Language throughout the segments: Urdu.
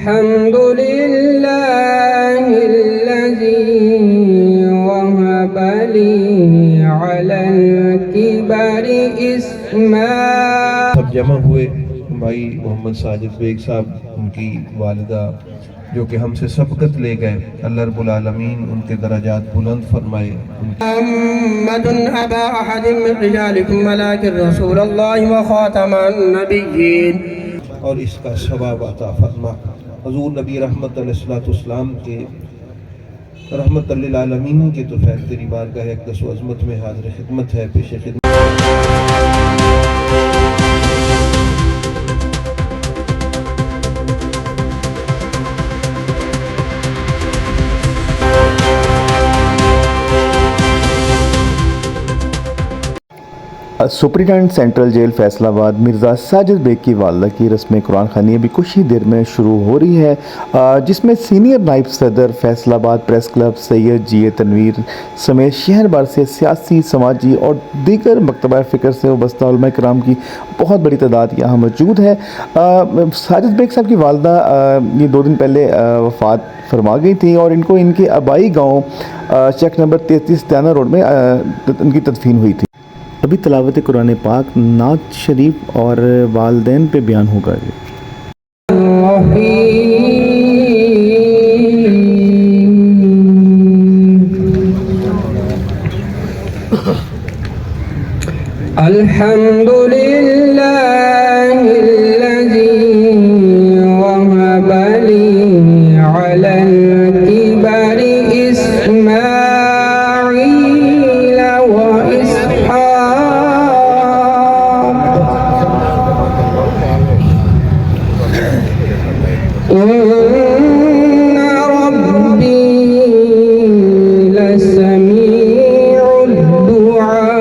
الحمد لله الذي وهب لي على الكبر إسماعيل. سب جمع ہوئے بھائی محمد ساجد بیگ صاحب، ان کی والدہ جو کہ ہم سے سبقت لے گئے، اللہ رب العالمین ان کے درجات بلند فرمائے. محمد أبا أحد من رجالكم ولكن رسول الله وخاتم النبيين. اور اس کا ثواب عطا فرما. حضور نبی رحمت علیہ السلام کے رحمت للعالمین کے تو خیر تیری بارگاہ اقدس و عظمت میں حاضر خدمت ہے، پیش خدمت. سپرنٹینڈنٹ سینٹرل جیل فیصل آباد مرزا ساجد بیگ کی والدہ کی رسم قرآن خوانی ابھی کچھ ہی دیر میں شروع ہو رہی ہے، جس میں سینئر نائب صدر فیصل آباد پریس کلب سید جی تنویر سمیت شہر بھر سے سیاسی، سماجی اور دیگر مکتبہ فکر سے وابستہ علماء کرام کی بہت بڑی تعداد یہاں موجود ہے. ساجد بیگ صاحب کی والدہ یہ 2 دن پہلے وفات فرما گئی تھی اور ان کو ان کے آبائی گاؤں چیک نمبر 33 تیانہ روڈ میں ان کی تدفین ہوئی تھی. ابھی تلاوت قرآن پاک، نعت شریف اور والدین پہ بیان ہوگا. الحمد لله الذي وهب لي على الكبر إسماعيل إن ربي لسميع الدعاء.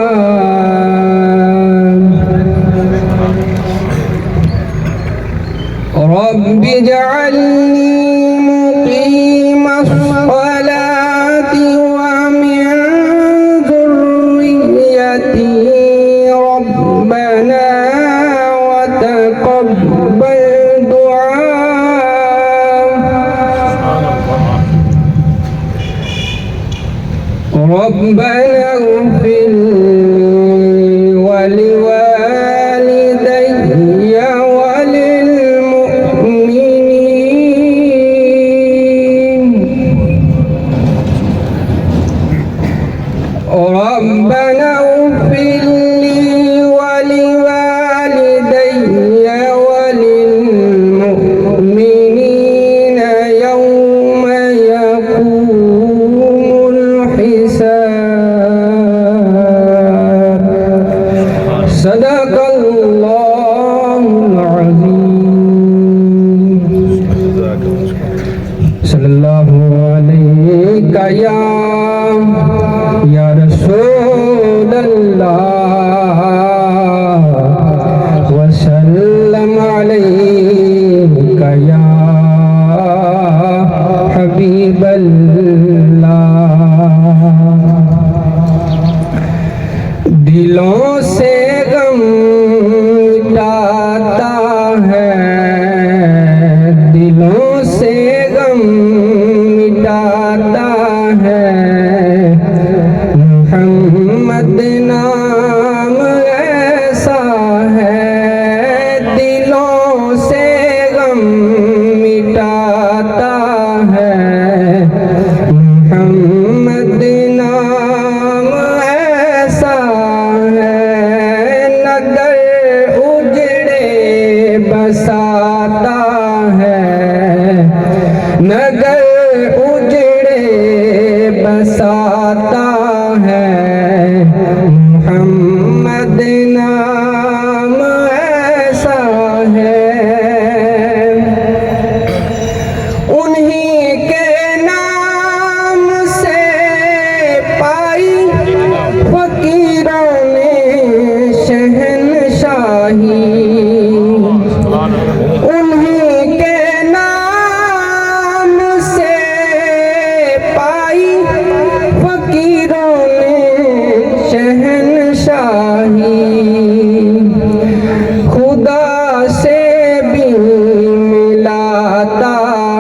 رب اجعلني مقيم الصلاة ومن ذريتي ربنا وتقبل ربنا اغفر لي ولوالدي وللمؤمنين. ربنا اغفر لي ولوالدي وللمؤمنين يوم يقوم الحساب. صدق الله العظيم. صلى الله عليك يا رسول الله وسلم عليك يا حبيب الله. دلوں سے غم مٹاتا ہے، دلوں سے غم مٹاتا ہے، محمد نام ایسا ہے. دلوں سے غم مٹاتا ہے، محمد نام ایسا ہے. نگر اجڑے بساتا ہے، نگر اجڑے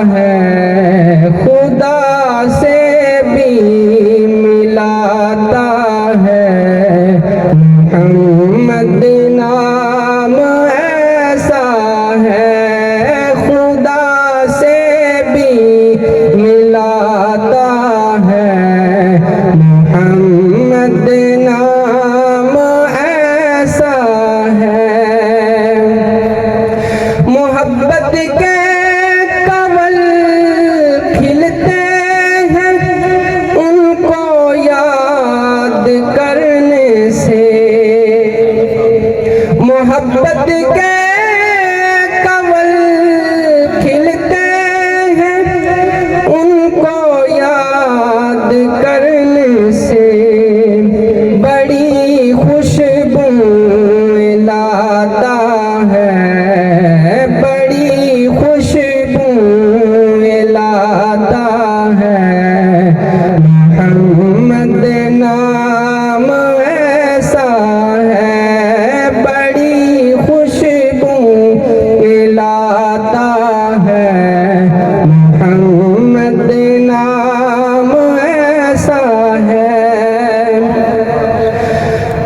ہے خدا سے بھی ملاتا ہے محمد نام ایسا ہے خدا سے بھی ملاتا ہے محمد نام ایسا ہے محبت کے کنول کھلتے ہیں ان کو یاد کرنے سے محبت کے کنول کھلتے ہیں ان کو یاد کرنے سے بڑی خوشبو لاتا ہے بڑی خوشبو لاتا ہے محمد نام ایسا ہے بڑی خوشبو لاتا ہے محمد نام ایسا ہے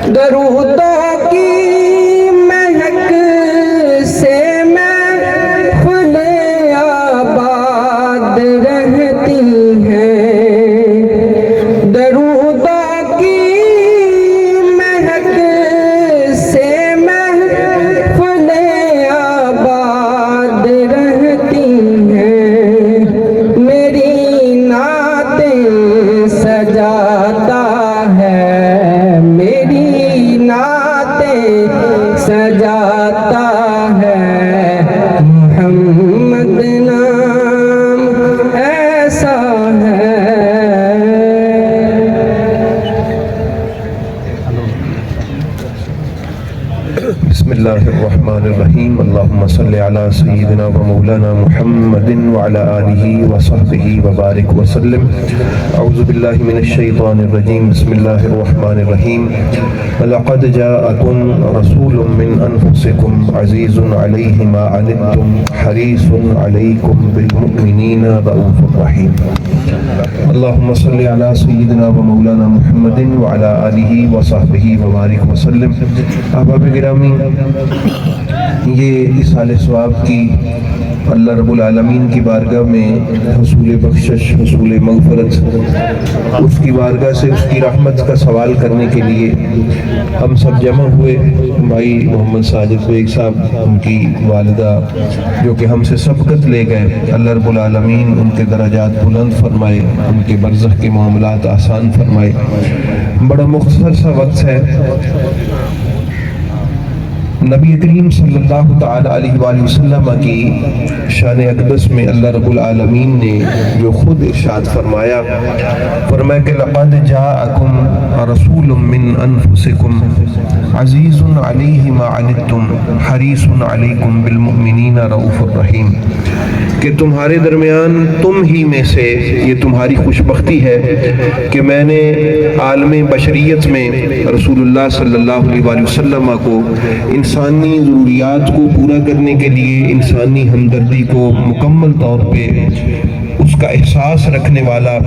درودوں کی مہک سے محفل آباد رہتی ہیں درودوں کی مہک سے محفل آباد رہتی ہیں میری نعتیں سجاتا ہے میری نعتیں سجاتا ہے محمد نام ایسا ہے بسم اللہ الرحمن الرحیم اللہم صلی علی سیدنا و مولانا محمد وعلی آلہ وصحبہ وبارک وسلم اعوذ باللہ من الشیطان الرجیم بسم اللہ الرحمن الرحیم لقد جاءکم رسول من انفسکم عزیز علیہ ما عنتم حریص علیکم بالمؤمنین رؤوف رحیم اللہم صلی علی سیدنا و مولانا محمد وعلی آلہ وصحبہ وبارک وسلم احباب گرامی یہ اصحال ثواب کی اللہ رب العالمین کی بارگاہ میں حصول بخشش حصول مغفرت اس کی بارگاہ سے اس کی رحمت کا سوال کرنے کے لیے ہم سب جمع ہوئے بھائی محمد ساجد بیگ صاحب ان کی والدہ جو کہ ہم سے سبقت لے گئے اللہ رب العالمین ان کے درجات بلند فرمائے ان کے برزخ کے معاملات آسان فرمائے بڑا مختصر سا وقت ہے نبی کریم صلی اللہ تعالی علیہ وآلہ وسلم کی شان اقدس میں اللہ رب العالمین نے جو خود ارشاد فرمایا کہ لقد جاءکم رسول من انفسکم عزیز علیہ ما عنتم حریص علیکم بالمؤمنین رؤوف الرحیم کہ تمہارے درمیان تم ہی میں سے یہ تمہاری خوش بختی ہے کہ میں نے عالم بشریت میں رسول اللہ صلی اللہ علیہ وآلہ وسلم کو انسانی ضروریات کو پورا کرنے کے لیے انسانی ہمدردی کو مکمل طور پہ اس کا احساس رکھنے والا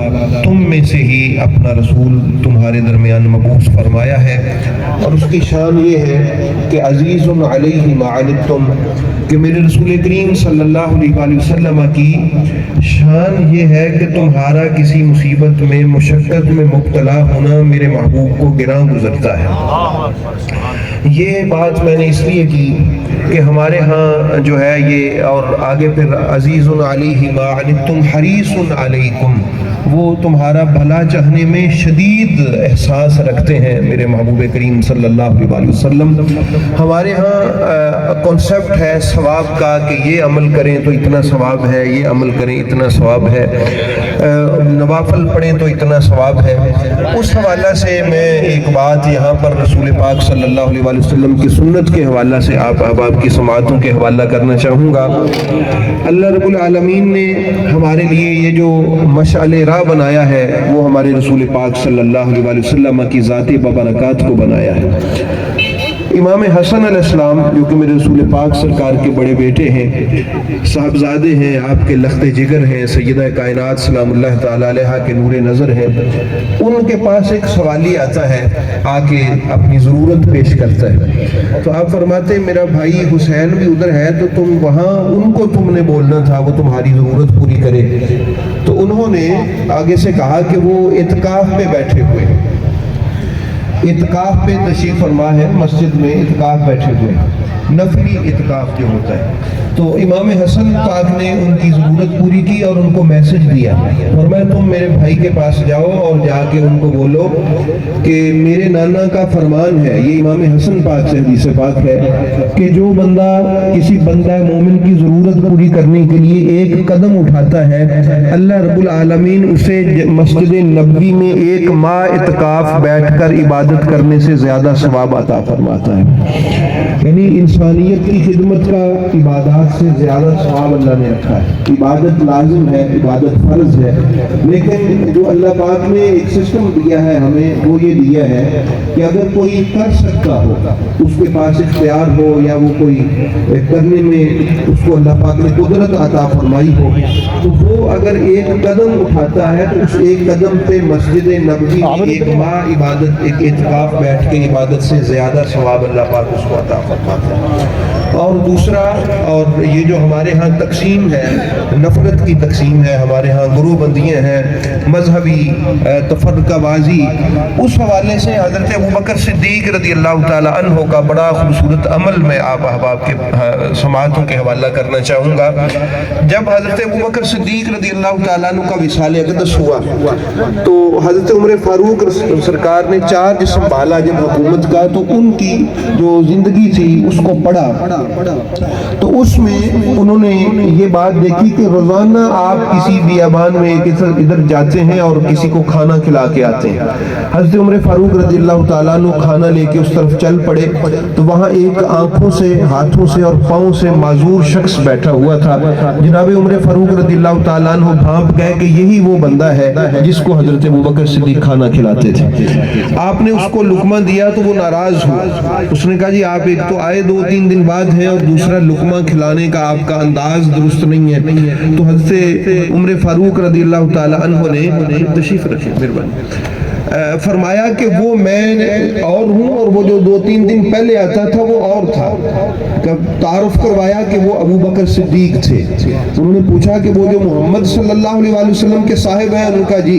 تم میں سے ہی اپنا رسول تمہارے درمیان مبعوث فرمایا ہے اور اس کی شان یہ ہے کہ عزیز علیہ ما عنتم کہ میرے رسول کریم صلی اللہ علیہ وآلہ وسلم کی شان یہ ہے کہ تمہارا کسی مصیبت میں مشقت میں مبتلا ہونا میرے محبوب کو گراں گزرتا ہے یہ بات میں نے اس لیے کی کہ ہمارے ہاں جو ہے یہ اور آگے پھر عزیز علیہ ما عنتم حریص علیکم وہ تمہارا بھلا چاہنے میں شدید احساس رکھتے ہیں میرے محبوب کریم صلی اللہ علیہ وآلہ وسلم ہمارے ہاں کانسیپٹ ہے ثواب کا کہ یہ عمل کریں تو اتنا ثواب ہے یہ عمل کریں اتنا ثواب ہے نوافل پڑھیں تو اتنا ثواب ہے اس حوالہ سے میں ایک بات یہاں پر رسول پاک صلی اللہ علیہ وآلہ وسلم کی سنت کے حوالہ سے آپ احباب کی سماعتوں کے حوالہ کرنا چاہوں گا اللہ رب العالمین نے ہمارے لیے یہ جو مشعل راہ بنایا ہے وہ ہمارے رسول پاک صلی اللہ علیہ وآلہ وسلم کی ذاتی ببرکات کو بنایا ہے امام حسن علیہ السلام جو کہ میرے رسول پاک سرکار کے بڑے بیٹے ہیں، صاحبزادے ہیں، آپ کے لخت جگر ہیں، سیدہ کائنات سلام اللہ تعالیٰ علیہ کے نور نظر ہیں، ان کے پاس ایک سوالی آتا ہے، آ کے اپنی ضرورت پیش کرتا ہے۔ تو آپ فرماتے ہیں میرا بھائی حسین بھی ادھر ہے تو تم وہاں ان کو تم نے بولنا تھا، وہ تمہاری ضرورت پوری کرے۔ تو انہوں نے آگے سے کہا کہ وہ اعتکاف پہ بیٹھے ہوئے ہیں، اعتکاف پہ تشریف فرما ہے، مسجد میں اعتکاف بیٹھے ہوئے ہیں، نفلی اعتکاف جو ہوتا ہے۔ تو امام حسن پاک نے ان کی ضرورت پوری کی اور ان کو میسج دیا، فرمایا تم میرے بھائی کے پاس جاؤ اور جا کے ان کو بولو کہ میرے نانا کا فرمان ہے، یہ امام حسن پاک سے حدیث پاک ہے کہ جو بندہ کسی بندہ مومن کی ضرورت پوری کرنے کے لیے ایک قدم اٹھاتا ہے، اللہ رب العالمین اسے مسجد نبوی میں 1 ماہ اعتکاف بیٹھ کر عبادت کرنے سے زیادہ ثواب عطا فرماتا ہے۔ یعنی انسانیت کی خدمت کا عبادات سے زیادہ ثواب اللہ نے رکھا ہے۔ عبادت لازم ہے، عبادت فرض ہے، لیکن جو اللہ پاک نے ایک سسٹم دیا ہے ہمیں، وہ یہ دیا ہے کہ اگر کوئی کر سکتا ہو، اس کے پاس اختیار ہو، یا وہ کوئی کرنے میں اس کو اللہ پاک نے قدرت عطا فرمائی ہو، تو وہ اگر ایک قدم اٹھاتا ہے تو اس ایک قدم پہ مسجد نبوی میں 1 ماہ عبادت، ایک اعتکاف بیٹھ کے عبادت سے زیادہ ثواب اللہ پاک اس کو عطا فرماتا ہے۔ اور دوسرا، اور یہ جو ہمارے ہاں تقسیم ہے، نفرت کی تقسیم ہے، ہمارے ہاں گروہ بندیاں ہیں، مذہبی تفرقہ بازی، اس حوالے سے حضرت ابوبکر صدیق رضی اللہ تعالیٰ عنہ کا بڑا خوبصورت عمل میں آپ احباب کے سماعتوں کے حوالہ کرنا چاہوں گا۔ جب حضرت ابوبکر صدیق رضی اللہ تعالیٰ عنہ کا وصال اقدس ہوا تو حضرت عمر فاروق سرکار نے چارج سنبھالا جب حکومت کا، تو ان کی جو زندگی تھی اس کو پڑھا، تو اس میں انہوں نے یہ بات دیکھی کہ روزانہ آپ کسی بیابان میں ادھر جاتے ہیں اور کسی کو کھانا کھلا کے آتے ہیں۔ حضرت عمر فاروق رضی اللہ تعالیٰ عنہ کھانا لے کے اس طرف چل پڑے تو وہاں ایک آنکھوں سے، ہاتھوں سے اور پاؤں سے معذور شخص بیٹھا ہوا تھا۔ جناب عمر فاروق رضی اللہ تعالیٰ عنہ بھانپ گئے کہ یہی وہ بندہ ہے جس کو حضرت ابوبکر صدیق کھانا کھلاتے تھے۔ آپ نے اس کو لقمہ دیا تو وہ ناراض ہوا، اس نے کہا جی آپ ایک تو آئے 2-3 دن بعد ہیں اور دوسرا لقمہ کھلانے کا آپ کا انداز درست نہیں ہے۔ تو حضرت عمر فاروق رضی اللہ تعالیٰ عنہ نے تشریف رکھے، مہربانی، فرمایا کہ وہ میں اور ہوں اور وہ جو 2-3 دن پہلے آتا تھا وہ اور تھا۔ تعارف کروایا کہ وہ ابو بکر صدیق تھے۔ انہوں نے پوچھا کہ وہ جو محمد صلی اللہ علیہ وسلم کے صاحب ہیں؟ ان کا جی۔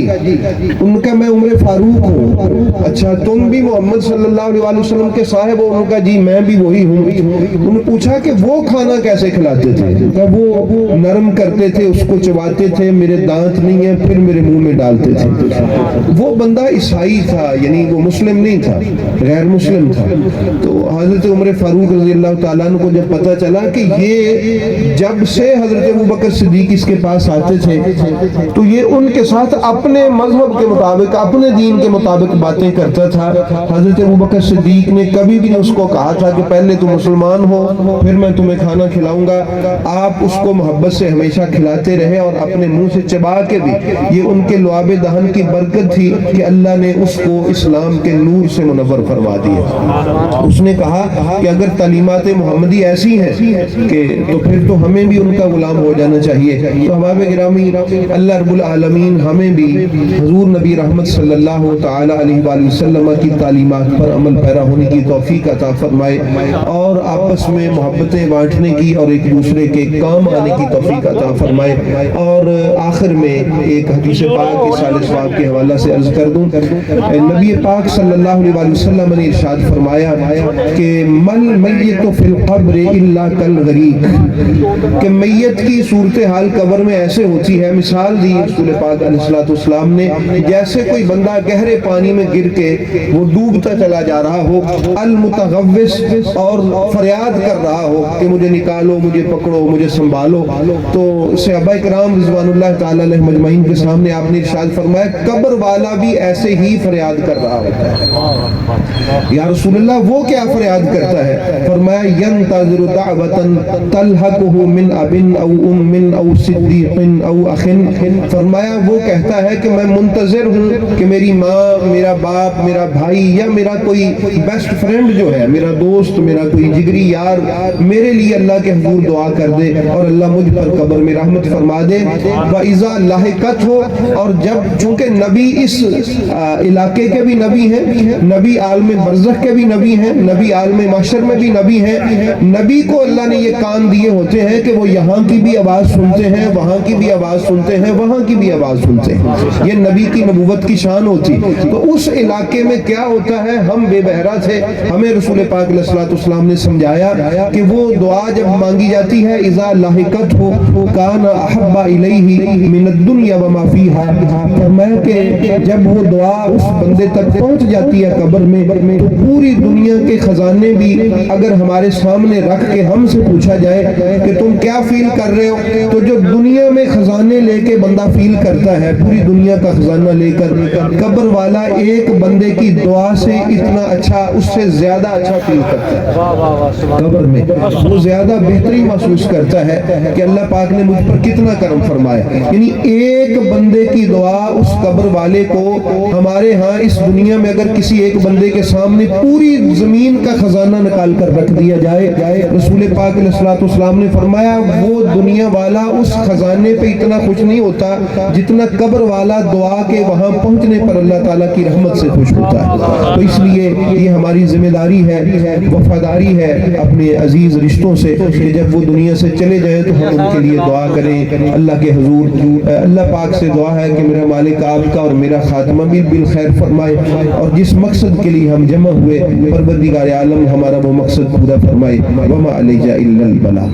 ان کا میں عمر فاروق ہوں۔ اچھا تم بھی محمد صلی اللہ علیہ وسلم کے صاحب ہو؟ ان کا جی میں بھی وہی ہوں۔ انہوں نے پوچھا کہ وہ کھانا کیسے کھلاتے تھے؟ وہ نرم کرتے تھے، اس کو چباتے تھے، میرے دانت نہیں ہیں، پھر میرے منہ میں ڈالتے تھے۔ وہ بندہ عیسائی تھا، یعنی وہ مسلم نہیں تھا، غیر مسلم تھا۔ تو حضرت عمر فاروق رضی اللہ تعالیٰ عنہ کو جب پتہ چلا کہ یہ جب سے حضرت ابوبکر صدیق اس کے پاس آتے تھے تو یہ ان کے ساتھ اپنے مذہب کے مطابق، اپنے دین کے مطابق باتیں کرتا تھا، حضرت ابوبکر صدیق نے کبھی بھی اس کو کہا تھا کہ پہلے تم مسلمان ہو پھر میں تمہیں کھانا کھلاؤں گا۔ آپ اس کو محبت سے ہمیشہ کھلاتے رہے اور اپنے منہ سے چبا کے بھی۔ یہ ان کے لعاب دہن کی برکت تھی کہ اللہ نے اس کو اسلام کے نور سے منور فرما دیا۔ اس نے کہا کہ اگر تعلیمات محمدی ایسی ہیں کہ تو پھر تو ہمیں بھی ان کا غلام ہو جانا چاہیے۔ تو احباب گرامی، اللہ رب العالمین ہمیں بھی حضور نبی رحمت صلی اللہ تعالی علیہ وآلہ وسلم کی تعلیمات پر عمل پیرا ہونے کی توفیق عطا فرمائے اور آپس میں محبتیں بانٹنے کی اور ایک دوسرے کے کام آنے کی توفیق عطا فرمائے۔ اور آخر میں ایک حدیث پاک کے ثالث باب کے حوالہ سے عرض کر دوں، نبی پاک صلی اللہ علیہ وسلم نے ارشاد فرمایا کہ مل میت فی القبر الا کالغریق، کہ میت کی صورتحال قبر میں ایسے ہوتی ہے، مثال دی رسول پاک علیہ الصلوۃ والسلام نے، جیسے کوئی بندہ گہرے پانی میں گر کے وہ ڈوبتا چلا جا رہا ہو، المتغوث، اور فریاد کر رہا ہو کہ مجھے نکالو، مجھے پکڑو، مجھے سنبھالو۔ تو صحابہ کرام رضوان اللہ تعالی علیہ مجمعین کے سامنے آپ نے ارشاد فرمایا قبر والا بھی ایسے ایسے ہی فریاد کر رہا ہوتا ہے۔ یا رسول اللہ وہ کیا فریاد کرتا ہے؟ فرمایا ینتظر دعوتن تلحقہ من ابن او ام او صدیق او اخ، فرمایا وہ کہتا ہے کہ میں منتظر ہوں کہ میری ماں، میرا باپ، میرا بھائی یا میرا کوئی بیسٹ فرینڈ جو ہے، میرا دوست، میرا کوئی جگری یار میرے لیے اللہ کے حضور دعا کر دے اور اللہ مجھ پر قبر میں رحمت فرما دے۔ وَإِذَا لَحِقَتْ ہو، اور جب چونکہ نبی اس علاقے کے بھی نبی ہیں، نبی عالم برزخ کے بھی نبی ہیں، نبی عالم محشر میں بھی نبی ہیں، نبی کو اللہ نے یہ کان دیے ہوتے ہیں کہ وہ یہاں کی بھی آواز سنتے ہیں، وہاں کی بھی آواز سنتے ہیں، وہاں کی بھی آواز سنتے ہیں۔ یہ نبی کی نبوت کی شان ہوتی۔ تو اس علاقے میں کیا ہوتا ہے، ہم بے بہرا تھے، ہمیں رسول پاک علیہ السلام نے سمجھایا کہ وہ دعا جب مانگی جاتی ہے اذا لاحقت ہو کان احب الیہ من الدنیا وما فیہا، فرمایا کہ جب وہ دعا اس بندے تک پہنچ جاتی ہے قبر میں تو پوری دنیا کے خزانے بھی اگر ہمارے سامنے رکھ کے ہم سے پوچھا جائے کہ تم کیا فیل کر رہے ہو، تو جو دنیا میں خزانے لے کے بندہ فیل کرتا ہے، پوری دنیا کا خزانہ لے کر، قبر والا ایک بندے کی دعا سے اتنا اچھا، اس سے زیادہ اچھا فیل کرتا ہے قبر میں، وہ زیادہ بہتری محسوس کرتا ہے کہ اللہ پاک نے مجھ پر کتنا کرم فرمایا۔ یعنی ایک بندے کی دعا اس قبر والے کو، ہمارے ہاں اس دنیا میں اگر کسی ایک بندے کے سامنے پوری زمین کا خزانہ نکال کر رکھ دیا جائے، رسول پاک علیہ السلام نے فرمایا وہ دنیا والا اس خزانے پہ اتنا خوش نہیں ہوتا جتنا قبر والا دعا کے وہاں پہنچنے پر اللہ تعالیٰ کی رحمت سے خوش ہوتا ہے۔ تو اس لیے یہ ہماری ذمہ داری ہے، وفاداری ہے اپنے عزیز رشتوں سے کہ جب وہ دنیا سے چلے جائیں تو ہم ان کے لیے دعا کریں اللہ کے حضور۔ اللہ پاک سے دعا ہے کہ میرا مالک آپ کا اور میرا خاتمہ بھی بالخیر فرمائے، اور جس مقصد کے لیے ہم جمع ہوئے پروردگار عالم ہمارا وہ مقصد پورا فرمائے۔ وما علینا الا البلاغ۔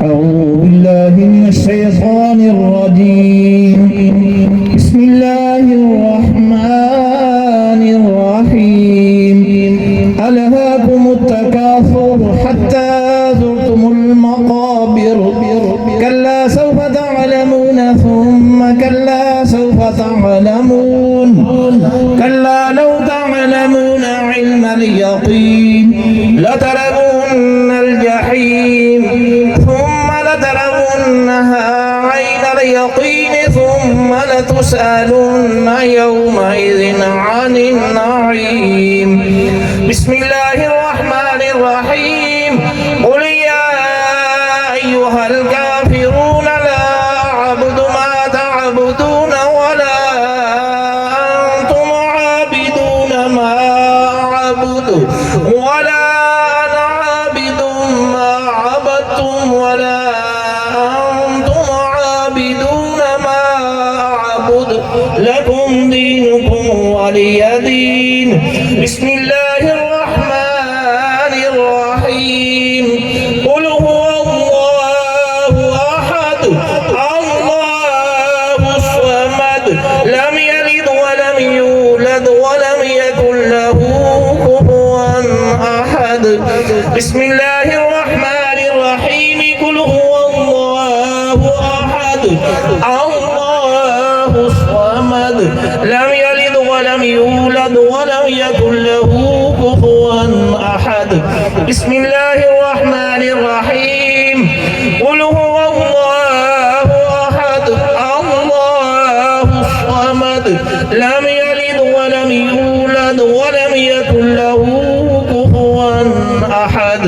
أعوذ بالله من الشيطان الرجيم، بسم الله الرحمن الرحيم، ألهاكم التكاثر حتى زرتم المقابر، كلا سوف تعلمون ثم كلا سوف تعلمون، كلا لو تعلمون علم اليقين لترون الجحيم ثم لترونها عين اليقين ثم لتسألن يومئذ عن النعيم۔ بسم الله الرحمن الرحيم، قل يا أيها الكافرون لا أعبد ما تعبدون ولا أنتم عابدون ما أعبد ولا أنا عابد ما عبدتم ولا أنتم عابدون ما أعبد لكم دينكم ولي دين۔ بسم الله الرحمن الرحيم، قل هو الله أحد الله الصمد لم يلد ولم يولد ولم يكن له كفوا أحد۔ بسم الله الرحمن الرحيم، قل هو الله أحد الله الصمد لم يلد ولم يولد ولم يكن له كفوا أحد۔ بسم الله الرحمن الرحيم، قل هو الله أحد الله الصمد لم يلد ولم يولد ولم يكن له كفوا أحد۔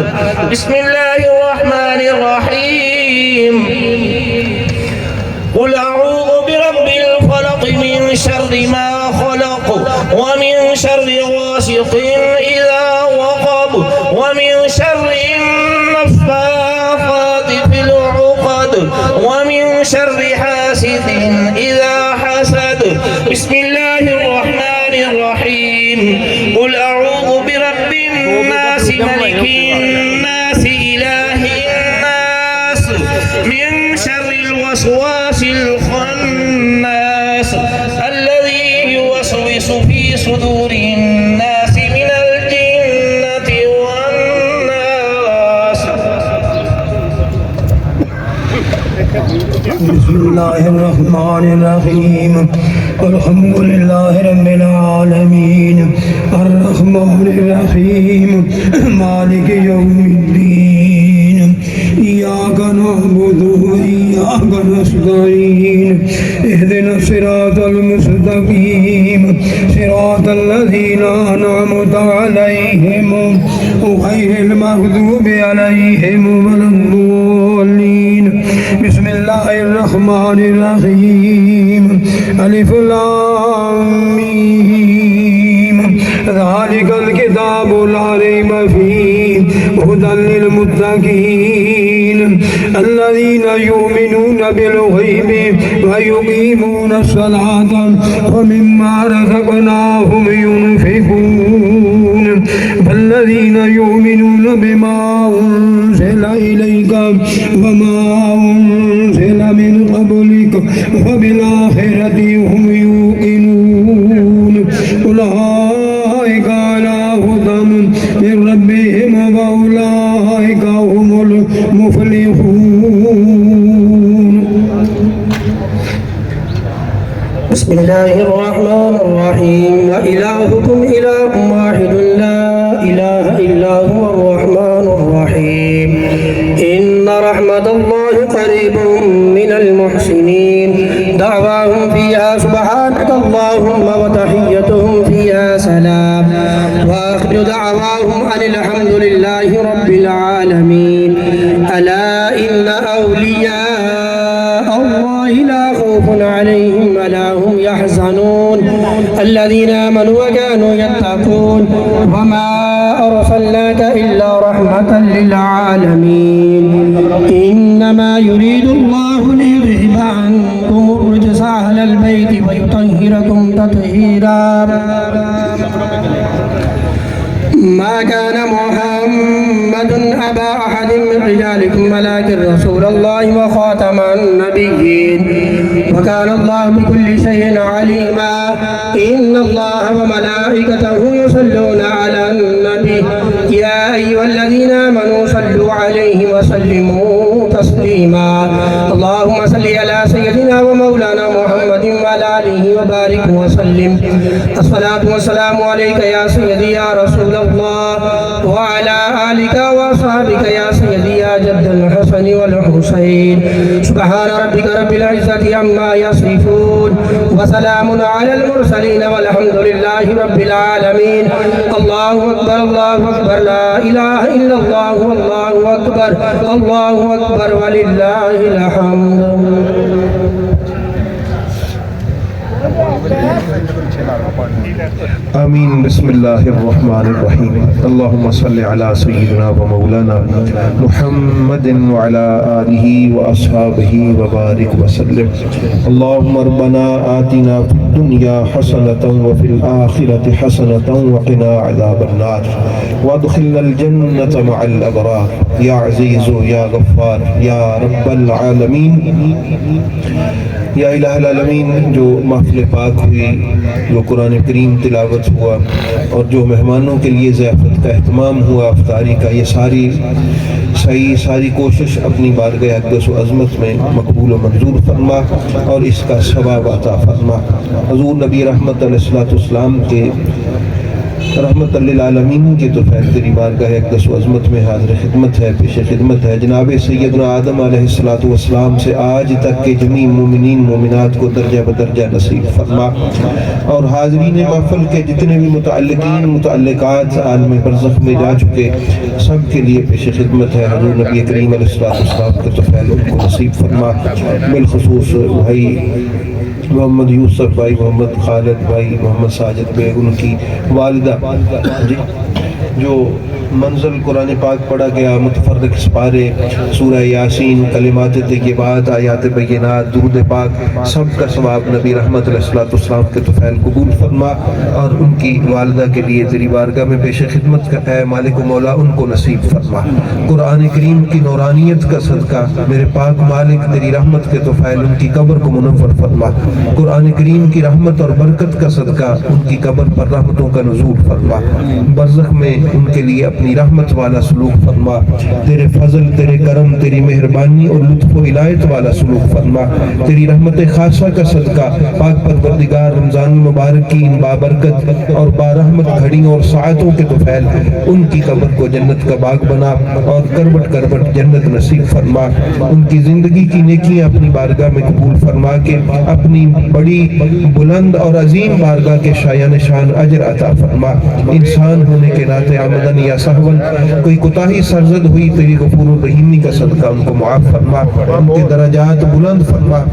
بسم الله الرحمن الرحيم، قل أعوذ برب الفلق من شر ما خلق ومن شر غاسق إذا وقب ومن شر النفاثات في العقد ومن شر حاسد إذا حسد۔ بسم الله الرحمن الرحيم، قل أعوذ برب الناس ملك الناس إله الناس من شر الوسواس الخناس الذي يوسوس في صدور الناس من الجنة والناس۔ بسم الله الرحمن الرحيم الحمد لله رب العالمين الرحمن الرحيم مالك يوم الدين إياك نعبد وإياك نستعين اهدنا الصراط المستقيم صراط الذين أنعمت عليهم غير المغضوب عليهم ولا الضالين بسم الله الرحمن الرحيم ألف لام ميم ذلك الكتاب لا ريب فيه هدى للمتقين الذين يؤمنون بالغيب ويقيمون الصلاة ومما رزقناهم ينفقون والذين يؤمنون بما أنزل إليك وما أنزل من قبلك وبالآخرة هم يوقنون أولئك على هدى من ربهم وأولئك هم المفلحون. بسم الله الرحمن الرحيم وإلهكم إله واحد لا إله إلا هو الرحمن الرحيم إن رحمة الله قريب من المحسنين دعواهم فيها سبحانك اللهم وتحيتهم فيها سلام وآخر دعواهم أن الحمد لله رب العالمين ألا إن أولياء الله لا خوف عليهم ولا هم يحزنون الذين آمنوا وكانوا يتقون وما أرسلناك إلا رحمة للعالمين إنما يريد الله ليذهب عنكم الرجس أهل البيت ويطهركم تطهيرا ما كان محمد أبا أحد من رجالكم ولكن رسول الله وخاتم النبيين وكان الله بكل شيء عليما إن الله وملائكته يصلون على النبي يا أيها الذين آمنوا صلوا عليه وسلموا تسليما اللهم صل على سيدنا ومولانا محمد وعلى آله وبارك وسلم الصلاة والسلام عليك يا سيدي يا رسول الله وعلى آلك وأصحابك يا سيدي يا جد الحسن والحسين سبحان ربك رب العزة عما يصفون وسلام على المرسلين والحمد لله رب العالمين الله أكبر الله أكبر لا إله إلا الله والله أكبر الله أكبر ولله الحمد. آمين. بسم الله الرحمن الرحيم. اللهم صل على سيدنا ومولانا محمد وعلى آله وأصحابه وبارك وسلم. اللهم ربنا آتنا في الدنيا حسنة وفي الآخرة حسنة وقنا عذاب النار وادخلنا الجنة مع الأبرار يا عزيز يا غفار يا رب العالمین. یا الہ العالمین، جو محفل پاک ہوئی، جو قرآن کریم تلاوت ہوا اور جو مہمانوں کے لیے ضیافت کا اہتمام ہوا، افطاری کا، یہ ساری کوشش اپنی بارگاہ اقدس و عظمت میں مقبول و منظور فرما اور اس کا ثواب عطا فرما. حضور نبی رحمت علیہ السلام کے رحمت للعالمین کی تو خیر تیری بارگاہ اقدس و عظمت میں حاضر خدمت ہے، پیش خدمت ہے. جناب سیدنا آدم علیہ السلام سے آج تک کے جمیع مومنین مومنات کو درجہ بدرجہ نصیب فرما، اور حاضرین محفل کے جتنے بھی متعلقین متعلقات عالم برزخ میں جا چکے سب کے لیے پیش خدمت ہے. حضور نبی کریم علیہ السلام کے تو خیر ان کو نصیب فرما. بالخصوص بھائی محمد یوسف بھائی، محمد خالد بھائی، محمد ساجد بیگ، ان کی والدہ جو منزل قرآن پاک پڑھا گیا، متفرق سپارے، سورہ یاسین، کلمات طیبات، آیات بینات، درود پاک، سب کا ثواب نبی رحمت علیہ السلام کے طفیل قبول فرما، اور ان کی والدہ کے لیے تیری بارگاہ میں پیش خدمت کا اے مالک و مولا ان کو نصیب فرما. قرآن کریم کی نورانیت کا صدقہ میرے پاک مالک تیری رحمت کے طفیل ان کی قبر کو منور فرما. قرآن کریم کی رحمت اور برکت کا صدقہ ان کی قبر پر رحمتوں کا نزول فرما. برزخ میں ان کے لیے اپنے اپنی رحمت والا سلوک فرما، تیرے فضل، تیرے کرم، تیری مہربانی اور لطف و عنایت والا سلوک فرما۔ تیری رحمت خاصہ کا صدقہ پاک پروردگار رمضان المبارک کی ان بابرکت اور بارحمت گھڑیوں اور ساعتوں کے طفیل ان کی قبر کو جنت کا باغ بنا اور کروٹ کروٹ جنت نصیب فرما۔ ان کی زندگی کی نیکیاں اپنی بارگاہ میں قبول فرما کے اپنی بڑی بلند اور عظیم بارگاہ کے شایان شان اجر عطا فرما۔ انسان ہونے کے ناطے آمدن یا سہون کوئی کوتاہی سرزد ہوئی تیری غفور الرحیمی کا صدقہ ان کو معاف فرما، ان کے درجات بلند فرما۔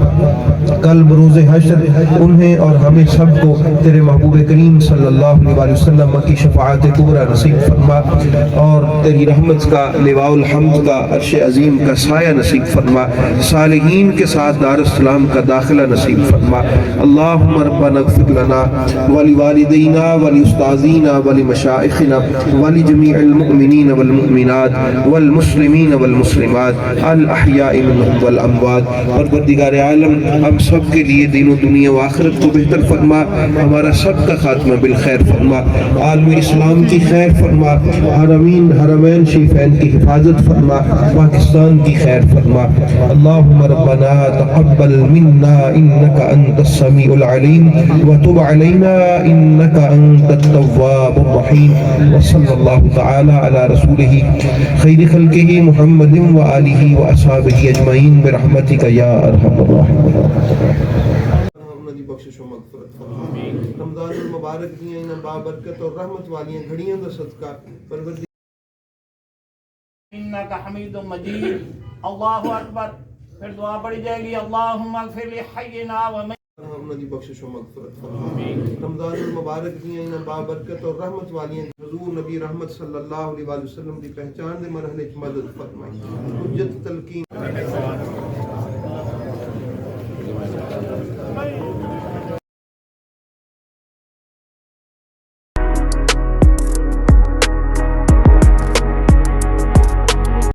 کل بروز حشر انہیں اور ہمیں سب کو تیرے محبوب کریم صلی اللہ علیہ وسلم کی شفاعت کبریٰ نصیب فرما اور تیری رحمت کا لواء الحمد کا عرش عظیم کا سایہ نصیب فرما۔ صالحین کے ساتھ دار السلام کا داخلہ نصیب فرما۔ اللہم ربنا اغفر لنا ولوالدینا ولأستاذینا ولمشائخنا ولجميع المؤمنین والمؤمنات والمسلمین والمسلمات الاحیاء منهم والاموات۔ پروردگار عالم ہم سب کے لیے دین و دنیا و آخرت کو بہتر فرما، ہمارا سب کا خاتمہ بالخیر فرما، عالم اسلام کی خیر فرما، حرمین حرمین شریفین کی حفاظت فرما، پاکستان کی خیر فرما۔ اللہم ربنا تقبل منا انک انت السمیع العلیم وتب علینا انک انت التواب الرحیم، وصلی اللہ تعالی علی رسولہ خیر خلقہ محمد وآلہ واصحابہ اجمعین برحمتک یا ارحم الراحمین۔ بخشش و مغفرت فرما۔ رمضان المبارک دیاں انہاں بابرکت اور رحمت والیاں گھڑیاں دا صدقہ پروردگار انک حمید مجید۔ اللہ اکبر۔ پھر دعا پڑھی جائے گی اللہم اغفر لحینا انہاں دی بخشش و مغفرت فرما۔ رمضان المبارک دیاں انہاں بابرکت اور رحمت والیاں حضور نبی رحمت صلی اللہ علیہ وسلم دی پہچان دے مرحلے وچ مدد فرمائی، حجت تلقین